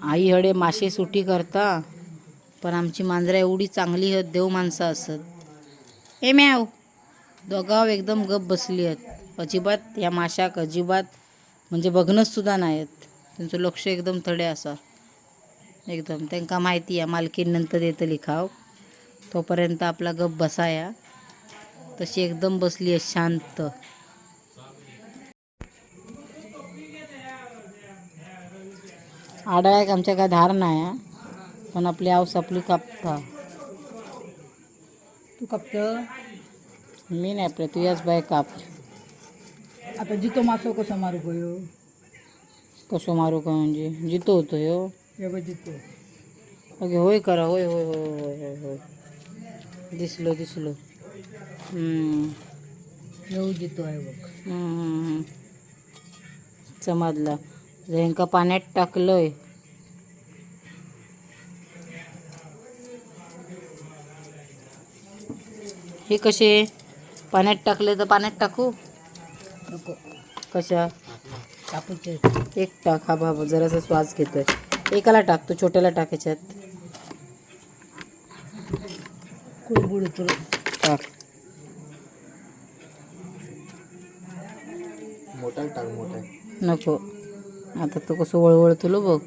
आई हडे मासे सुटी करता, पण आमची मांजरा एवढी चांगली आहेत, देव माणसं असत. ए मॅव दोघाव एकदम गप बसली आहेत. अजिबात या माशाक अजिबात म्हणजे बघणंच सुद्धा नाहीत. त्यांचं लक्ष एकदम थडे असा. एकदम त्यांना माहिती आहे मालकीन नंतर येतली खाव, तोपर्यंत आपला गप बसाया. तशी एकदम बसली आहे शांत. आडायक आमच्या काय धार नाही, पण आपली आऊस आपली कापता. तू कापत मी नाही आपल्या तुझ्याच बाय काप. आता जितो मासो कसो मारू गयो कसो मारू का म्हणजे जितो होतो ह्यो. हे बघ जितो ओके होय करा. होय होय होय होय होय होय दिसलो दिसलो. येऊ जितो आहे बघ. समजला. ह्यांका पाण्यात टाकलंय. हे कसे पाण्यात टाकले तर पाण्यात टाकू नको कशा कापूचे एक टाक. हा बाबा जरासा श्वास घेतोय. एकाला टाकतो, छोट्याला टाकायच्यात. कुळबुड तुला टाक. मोठा टाक मोठा. नको आता तो कसं वळवळ तुलो बघ.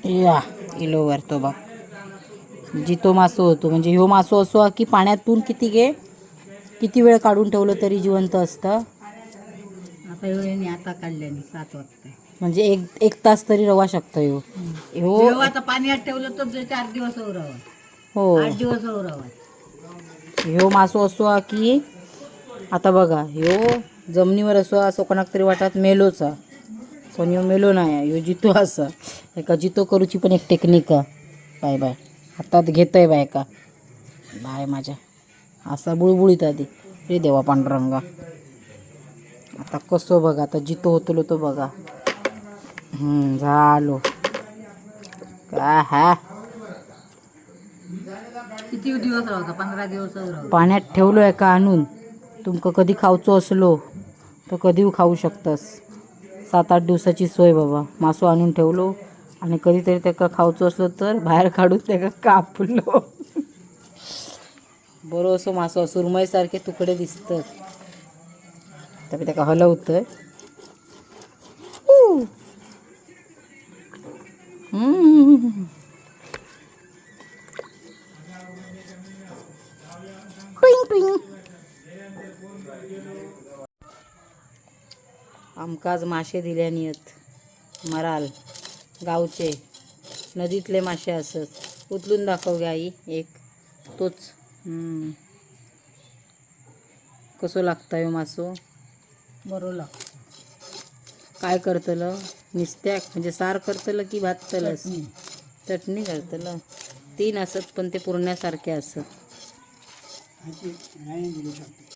या इलो वर तो बघ. जितो मासो होतो म्हणजे ह्यो मासो असो की पाण्यातून किती वेळ काढून ठेवलं तरी जिवंत असतं. आता एवढ्याने आता काढल्याने 7 वाजता म्हणजे एक तास तरी रवा शकतो ह्यो. ह्यो आता पाण्यात ठेवलं तर 4 दिवस राहा. हो 8 दिवस राहा. ह्यो मासो असो की आता बघा ह्यो जमिनीवर असो असो कोणाक तरी वाटत मेलोचा, पण ह्यो मेलो नाही. ह्यो जितो असा. एका जितो करूची पण एक टेक्निक आहे. बाय बाय हातात घेतय बाय का बाय माझ्या असा बुळबुळीत आधी. रे देवा पांडुरंगा. आता कसो बघा आता जितो होतलो तो बघा. झालो का हा. किती दिवस राहता? 15 दिवस राहता. पाण्यात ठेवलो आहे का आणून. तुमका कधी खाऊचो असलो तर कधी खाऊ शकतास. 7-8 दिवसाची सोय बाबा. मासो आणून ठेवलो आणि कधीतरी त्याका खाऊचो असलो तर बाहेर काढून त्याका कापलो. बरो असो मासो सुरमईसारखे तुकडे दिसतात. तर त्याका हलवतोय. ट्विंग ट्विंग. आमका आज मासे दिल्यानी आहेत मराल गावचे नदीतले मासे असत. उचलून दाखव गे आई एक तोच. कसो लागता ह्यो मासो. बरोबर लागतं. काय करतलं निस्त्याक म्हणजे सार करतलं की भाजतलंस. चटणी करतलं. 3 असत पण ते पुरण्यासारखे असत.